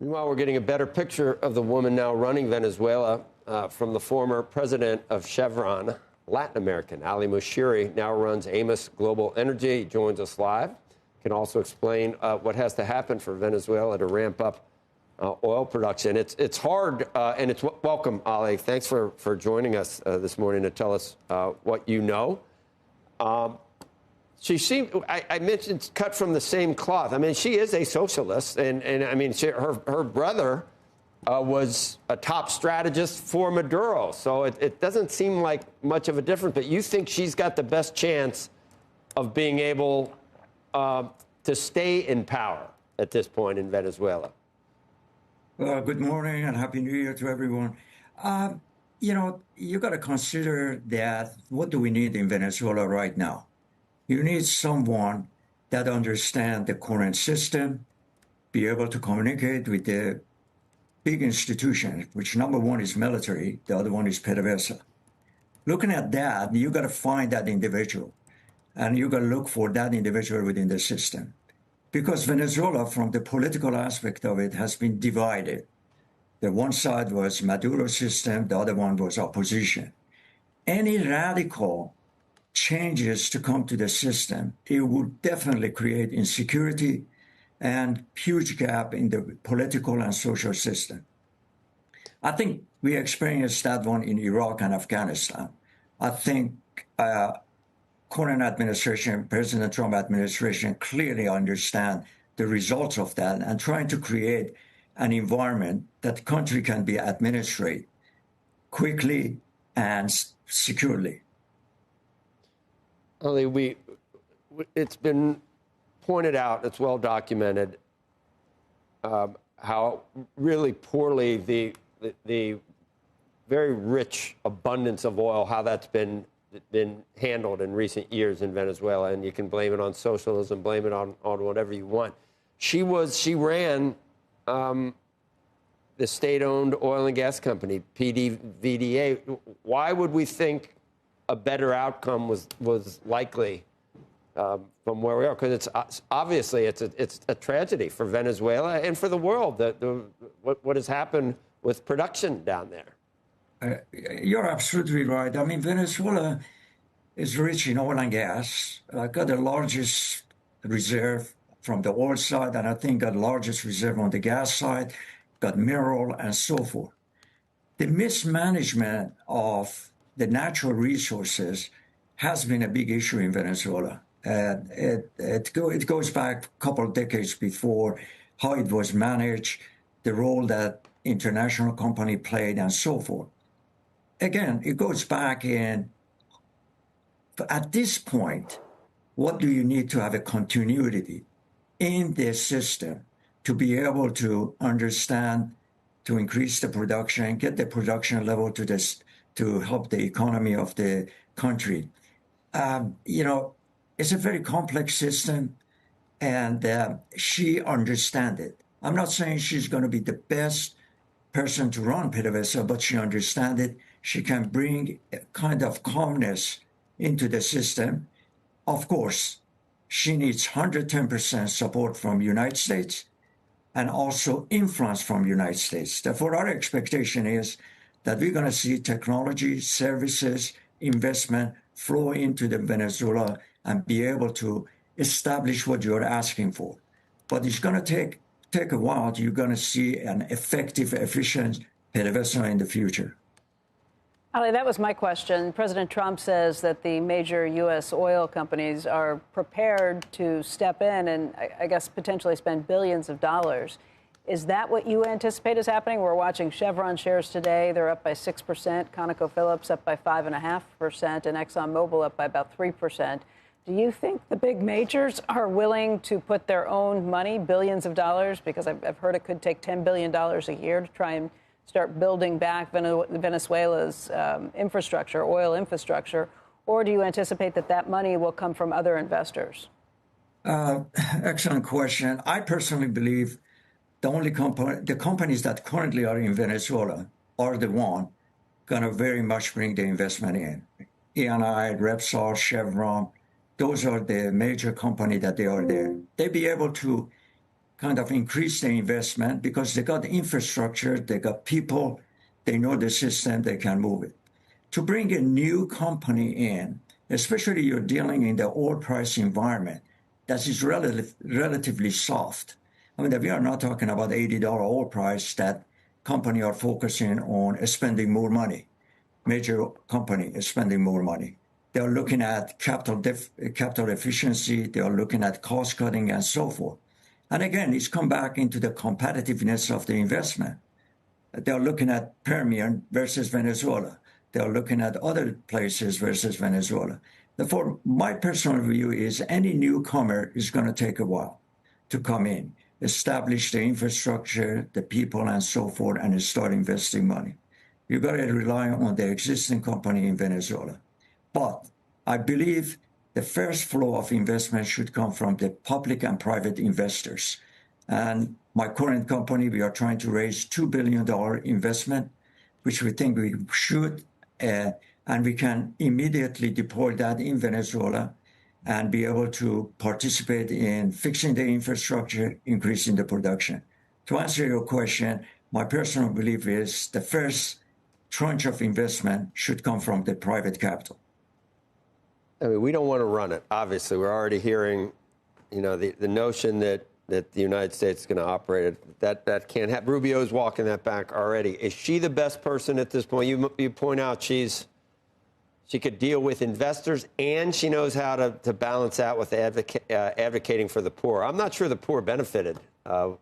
Meanwhile, we're getting a better picture of the woman now running Venezuela from the former president of Chevron, Latin American. Ali Moshiri now runs Amos Global Energy. He joins us live. Can also explain what has to happen for Venezuela to ramp up oil production. It's hard, and it's welcome, Ali. Thanks for joining us this morning to tell us what you know. She seemed, I mentioned, cut from the same cloth. I mean, she is a socialist, and I mean, her brother was a top strategist for Maduro, so it doesn't seem like much of a difference. But you think she's got the best chance of being able to stay in power at this point in Venezuela? Good morning and Happy New Year to everyone. You know, you got to consider that what do we need in Venezuela right now? You need someone that understands the current system, be able to communicate with the big institutions, which number one is military, the other one is PDVSA. Looking at that, you got to find that individual, and you got to look for that individual within the system. Because Venezuela, from the political aspect of it, has been divided. The one side was Maduro system, the other one was opposition. Any radical changes to come to the system, it would definitely create insecurity and huge gap in the political and social system. I think we experienced that one in Iraq and Afghanistan. I think current administration, President Trump administration, clearly understand the results of that and trying to create an environment that the country can be administered quickly and securely. Ali, it's been pointed out, it's well documented, how really poorly the very rich abundance of oil, how that's been handled in recent years in Venezuela, and you can blame it on socialism, blame it on whatever you want. She ran the state-owned oil and gas company, PDVDA. Why would we think a better outcome was likely from where we are? Because it's obviously it's a tragedy for Venezuela and for the world. What has happened with production down there? You're absolutely right. I mean, Venezuela is rich in oil and gas. Got the largest reserve from the oil side, and I think got the largest reserve on the gas side, got mineral and so forth. The mismanagement of the natural resources has been a big issue in Venezuela. It goes back a couple of decades before, how it was managed, the role that international company played, and so forth. Again, it goes back in, at this point, what do you need to have a continuity in this system to be able to understand, to increase the production, get the production level to this, to help the economy of the country? You know, it's a very complex system, and she understands it. I'm not saying she's going to be the best person to run PDVSA, but she understands it. She can bring a kind of calmness into the system. Of course, she needs 110% support from the United States and also influence from the United States. Therefore, our expectation is that we're going to see technology, services, investment flow into the Venezuela and be able to establish what you're asking for. But it's going to take a while. You're going to see an effective, efficient PDVSA in the future. Ali, that was my question. President Trump says that the major U.S. oil companies are prepared to step in and, I guess, potentially spend billions of dollars. Is that what you anticipate is happening? We're watching Chevron shares today. They're up by 6%. ConocoPhillips up by 5.5%, and ExxonMobil up by about 3%. Do you think the big majors are willing to put their own money, billions of dollars, because I've heard it could take $10 billion a year to try and start building back Venezuela's infrastructure, oil infrastructure, or do you anticipate that that money will come from other investors? Excellent question. I personally believe the companies that currently are in Venezuela are the one going to very much bring the investment in. Eni, Repsol, Chevron, those are the major companies that they are there. They be able to kind of increase their investment because they got infrastructure, they got people, they know the system, they can move it. To bring a new company in, especially you're dealing in the oil price environment, that is relatively soft. I mean, we are not talking about $80 oil price that company are focusing on spending more money. Major company is spending more money. They are looking at capital efficiency. They are looking at cost cutting and so forth. And again, it's come back into the competitiveness of the investment. They are looking at Permian versus Venezuela. They are looking at other places versus Venezuela. Therefore, my personal view is any newcomer is going to take a while to come in, establish the infrastructure, the people, and so forth, and start investing money. You've got to rely on the existing company in Venezuela. But I believe the first flow of investment should come from the public and private investors. And my current company, we are trying to raise $2 billion investment, which we think we should, and we can immediately deploy that in Venezuela and be able to participate in fixing the infrastructure, increasing the production. To answer your question, my personal belief is the first tranche of investment should come from the private capital. I mean, we don't want to run it. Obviously, we're already hearing, the notion that the United States is going to operate it. That can't happen. Rubio's walking that back already. Is she the best person at this point? You point out she could deal with investors and she knows how to balance out with advocating for the poor. I'm not sure the poor benefited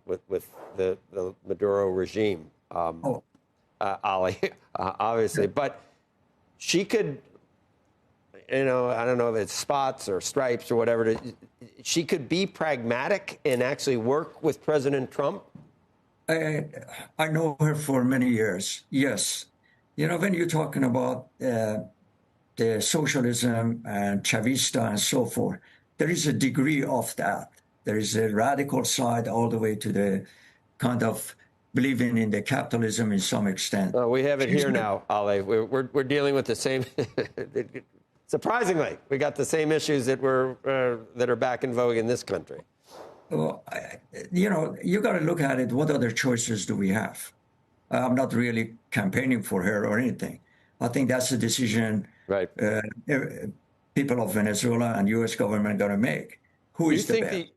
with the Maduro regime, Ali, obviously, but she could. I don't know if it's spots or stripes or whatever. She could be pragmatic and actually work with President Trump. I know her for many years. Yes. When you're talking about the socialism and Chavista and so forth, there is a degree of that. There is a radical side all the way to the kind of believing in the capitalism in some extent. We have it here now, Ali. We're dealing with the same. Surprisingly, we got the same issues that are back in vogue in this country. Well, you got to look at it. What other choices do we have? I'm not really campaigning for her or anything. I think that's a decision people of Venezuela and U.S. government got to make. Who is the best?